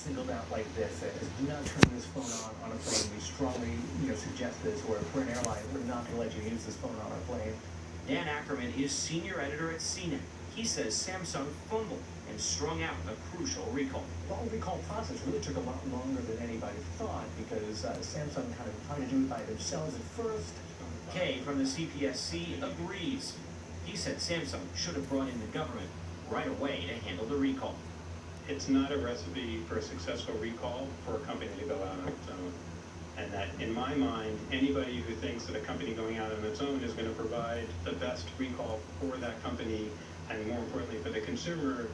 singled out like this as do not turn this phone on a plane. We strongly, suggest this, or if we're an airline, we're not going to let you use this phone on our plane. Dan Ackerman is senior editor at CNET. He says Samsung fumbled and strung out a crucial recall. The whole recall process really took a lot longer than anybody thought because Samsung kind of tried to do it by themselves at first. Kay from the CPSC agrees. He said Samsung should have brought in the government right away to handle the recall. It's not a recipe for a successful recall for a company to go out on its own. And that, in my mind, anybody who thinks that a company going out on its own is going to provide the best recall for that company, and more importantly for the consumer,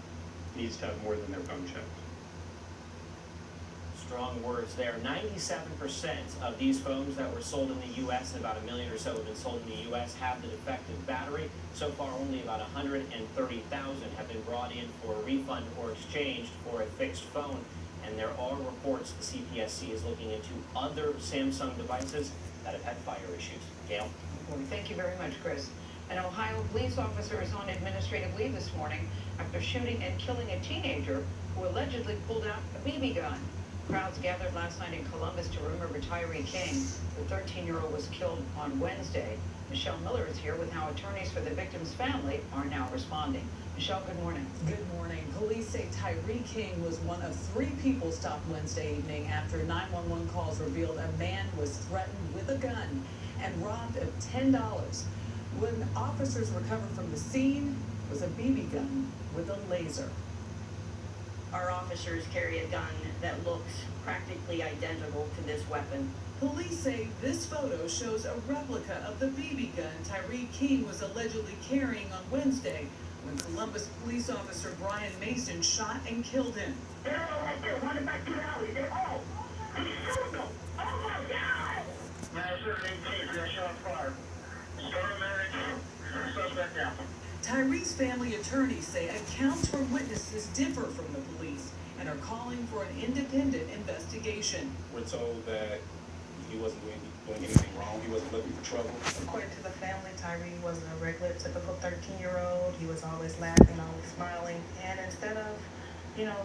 needs to have more than their phone checked. Strong words there. 97% of these phones that were sold in the U.S., and about 1 million or so have been sold in the U.S., have the defective battery. So far, only about 130,000 have been brought in for a refund or exchanged for a fixed phone. And there are reports the CPSC is looking into other Samsung devices that have had fire issues. Gail? Well, thank you very much, Chris. An Ohio police officer is on administrative leave this morning after shooting and killing a teenager who allegedly pulled out a BB gun. Crowds gathered last night in Columbus to remember Tyree King. The 13-year-old was killed on Wednesday. Michelle Miller is here with how attorneys for the victim's family are now responding. Michelle, good morning. Good morning. Police say Tyree King was one of 3 people stopped Wednesday evening after 911 calls revealed a man was threatened with a gun and robbed of $10. When officers recovered from the scene, was a BB gun with a laser. Our officers carry a gun that looks practically identical to this weapon. Police say this photo shows a replica of the BB gun Tyree King was allegedly carrying on Wednesday when Columbus police officer Brian Mason shot and killed him. They're all right there, running back to the alley. They're all, he's shooting them. Oh my God! Madison 18, got shot fired. Start a marriage, suspect down. Tyree's family attorneys say accounts from witnesses differ from the police and are calling for an independent investigation. We're told that he wasn't doing anything wrong. He wasn't looking for trouble. According to the family, Tyree wasn't a regular, typical 13-year-old. He was always laughing, always smiling. And instead of,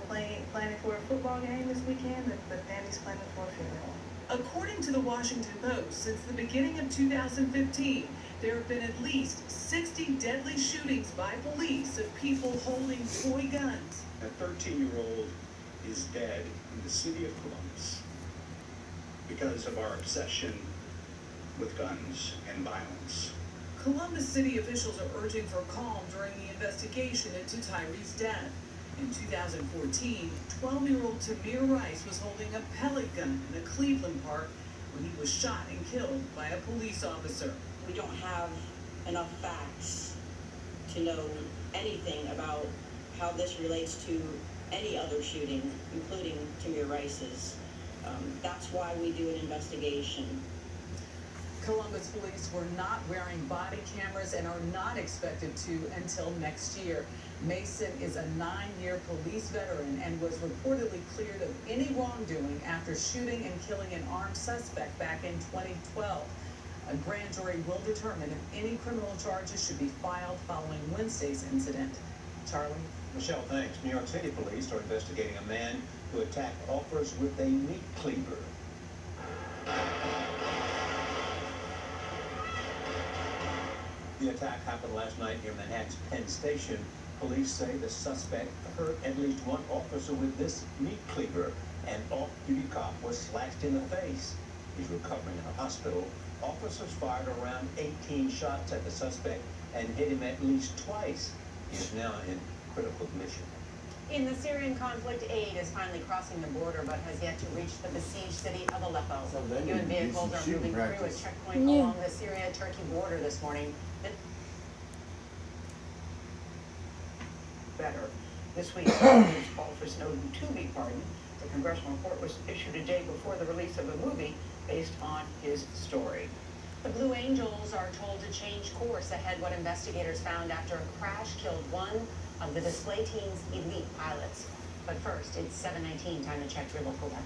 planning for a football game this weekend, the family's planning for a funeral. According to the Washington Post, since the beginning of 2015, there have been at least 60 deadly shootings by police of people holding toy guns. A 13-year-old is dead in the city of Columbus because of our obsession with guns and violence. Columbus city officials are urging for calm during the investigation into Tyree's death. In 2014, 12-year-old Tamir Rice was holding a pellet gun in a Cleveland park when he was shot and killed by a police officer. We don't have enough facts to know anything about how this relates to any other shooting, including Tamir Rice's. That's why we do an investigation. Columbus police were not wearing body cameras and are not expected to until next year. Mason is a 9-year police veteran and was reportedly cleared of any wrongdoing after shooting and killing an armed suspect back in 2012. A grand jury will determine if any criminal charges should be filed following Wednesday's incident. Charlie? Michelle, thanks. New York City police are investigating a man who attacked offers with a meat cleaver. The attack happened last night near Manhattan's Penn Station. Police say the suspect hurt at least one officer with this meat cleaver. An off-duty cop was slashed in the face. He's recovering in a hospital. Officers fired around 18 shots at the suspect and hit him at least twice. He is now in critical condition. In the Syrian conflict, aid is finally crossing the border, but has yet to reach the besieged city of Aleppo. UN vehicles are moving through a checkpoint along the Syria-Turkey border this morning. Better. This week, senators called for Snowden to be pardoned. The congressional report was issued a day before the release of a movie based on his story. The Blue Angels are told to change course ahead what investigators found after a crash killed one of the display team's elite pilots. But first, it's 7:19, time to check your local weather.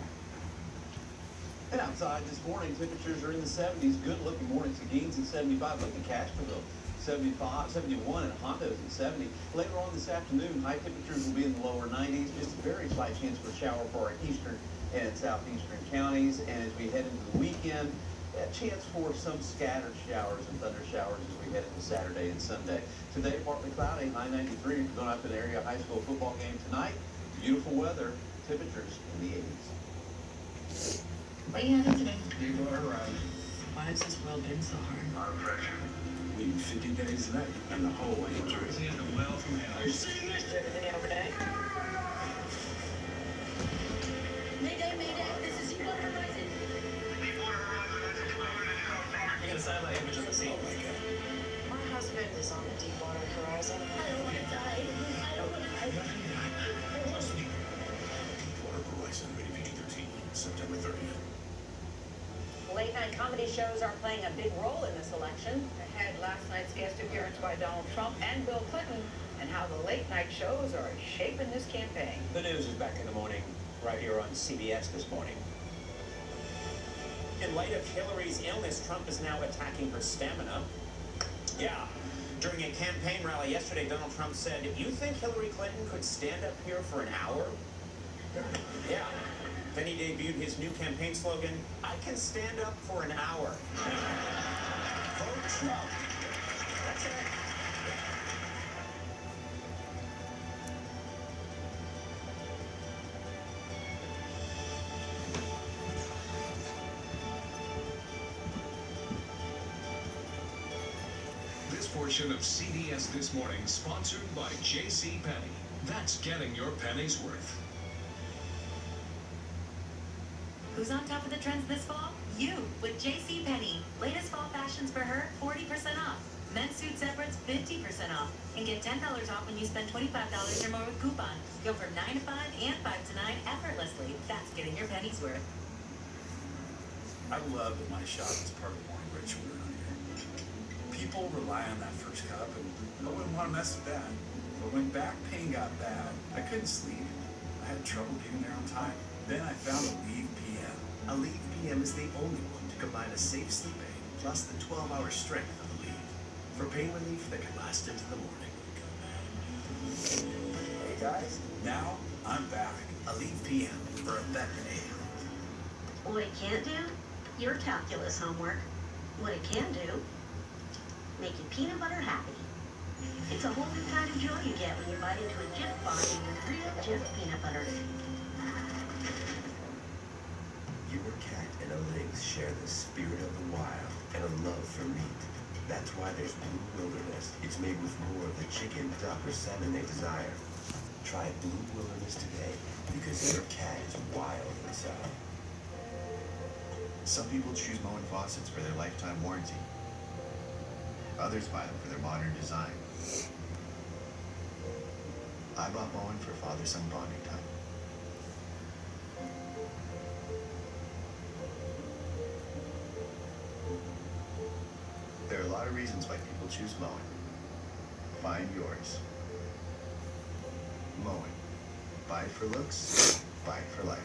And outside this morning, temperatures are in the 70s. Good looking morning to Gaines and 75 looking Castroville. 75, 71, and Honda's at 70. Later on this afternoon, high temperatures will be in the lower 90s. Just a very slight chance for shower for our eastern and southeastern counties. And as we head into the weekend, a chance for some scattered showers and thunder showers as we head into Saturday and Sunday. Today, partly cloudy, high 93. If you're going out to an area high school football game tonight, beautiful weather, temperatures in the 80s. What do you have today? Deepwater Horizon. Why has this world been so hard? A lot of pressure. We need 50 days left, and the whole ain't through. In the well from hell. Are you seeing this? Everything overnight? Mayday, Mayday, this is Deepwater Horizon. Deepwater Horizon has exploded in our You get a satellite image of the scene. My husband is on the Deepwater Horizon. I don't want to die. I don't want to die. Trust me. Deepwater Horizon, rated PG-13, September 30th. Late-night comedy shows are playing a big role in this election. Ahead, last night's guest appearance by Donald Trump and Bill Clinton, and how the late-night shows are shaping this campaign. The news is back in the morning, right here on CBS this morning. In light of Hillary's illness, Trump is now attacking her stamina. Yeah. During a campaign rally yesterday, Donald Trump said, "You think Hillary Clinton could stand up here for an hour?" Yeah. Then he debuted his new campaign slogan, "I can stand up for an hour." Vote Trump. That's it. This portion of CBS This Morning sponsored by JCPenney. That's getting your penny's worth. Who's on top of the trends this fall? You, with JCPenney. Latest fall fashions for her, 40% off. Men's suit separates, 50% off. And get $10 off when you spend $25 or more with coupon. Go from 9 to 5 and 5 to 9 effortlessly. That's getting your penny's worth. I love that my shop is part of the morning ritual around here. People rely on that first cup, and I wouldn't want to mess with that. But when back pain got bad, I couldn't sleep. I had trouble getting there on time. Then I found Aleve PM. Aleve PM is the only one to combine a safe sleep aid plus the 12-hour strength of Aleve for pain relief that can last into the morning. Hey guys, now I'm back. Aleve PM for a better day. What it can't do? Your calculus homework. What it can do? Make you peanut butter happy. It's a whole new kind of joy you get when you bite into a Jif bar with real Jif peanut butter. Your cat and a lynx share the spirit of the wild and a love for meat. That's why there's Blue Wilderness. It's made with more of the chicken, duck, or salmon they desire. Try Blue Wilderness today because your cat is wild inside. Some people choose Moen faucets for their lifetime warranty. Others buy them for their modern design. I bought Moen for father-son bonding time. There are a lot of reasons why people choose Moen. Find yours. Moen. Buy it for looks, buy it for life.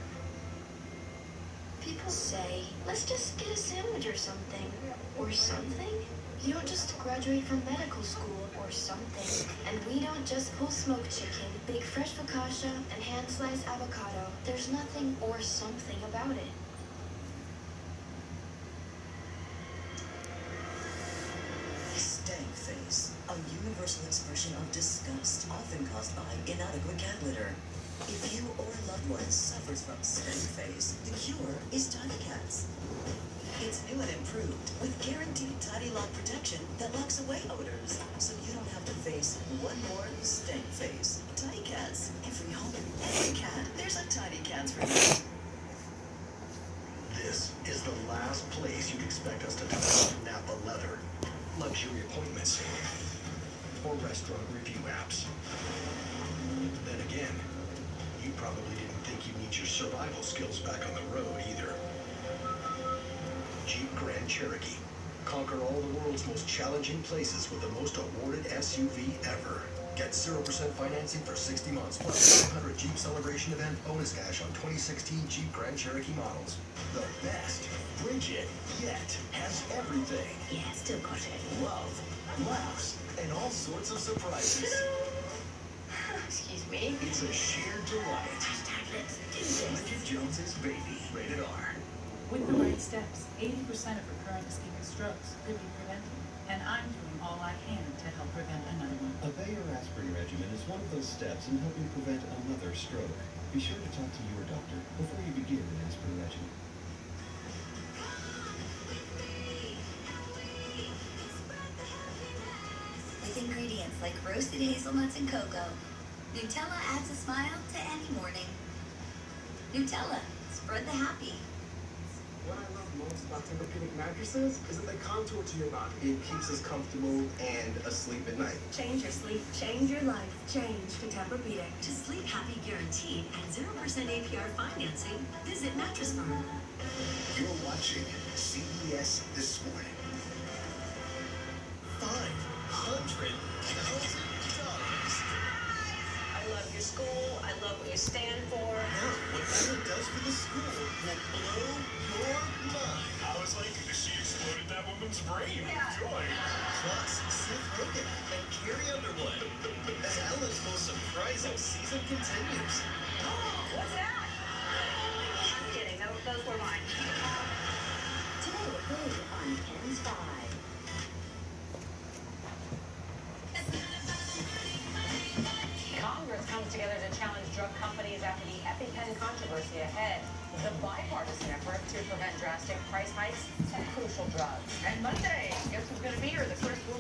People say, let's just get a sandwich or something. Or something? You don't just graduate from medical school or something. And we don't just pull smoked chicken, bake fresh focaccia, and hand-sliced avocado. There's nothing or something about it. Stank face, a universal expression of disgust often caused by inadequate cat litter. If you or a loved one suffers from stank face, the cure is Tidy Cats. It's new and improved with guaranteed Tidy Lock protection that locks away odors, so you don't have to face one more stank face. Tidy Cats, every home, every cat. There's a Tidy Cats for you. This is the last place you'd expect us to talk about Napa leather, luxury appointments, or restaurant review apps. Then again, you probably didn't think you'd need your survival skills back on the road either. Jeep Grand Cherokee. Conquer all the world's most challenging places with the most awarded SUV ever. Get 0% financing for 60 months, plus 500 Jeep Celebration Event bonus cash on 2016 Jeep Grand Cherokee models. The best Bridget yet has everything. Yeah, still got it. Love, laughs, and all sorts of surprises. Excuse me? It's a sheer delight. Let's do this. Bridget Jones's Baby, rated R. With the right steps, 80% of recurrent ischemic strokes could be prevented. And I'm doing all I can to help prevent another one. A Bayer aspirin regimen is one of those steps in helping prevent another stroke. Be sure to talk to your doctor before you begin an aspirin regimen. With ingredients like roasted hazelnuts and cocoa, Nutella adds a smile to any morning. Nutella, spread the happy. What I love most about Tempur-Pedic mattresses is that they contour to your body. It keeps us comfortable and asleep at night. Change your sleep, change your life, change to Tempur-Pedic. To sleep happy guaranteed and 0% APR financing, visit Mattress Firm. You're watching CBS This Morning. $500,000. I love your school. I love what you stand for. Now, whatever it does for the school will blow your mind. I was like, she exploded that woman's brain. Joy. Plus, Seth Rogen and Carrie Underwood as Ellen's most surprising season continues. What's that? I'm kidding. Those were mine. Today at 3 on Ken's 5. Congress comes together to challenge drug companies after the EpiPen controversy ahead. The bipartisan effort to prevent drastic price hikes of crucial drugs. And Monday, guess who's going to be here? The first woman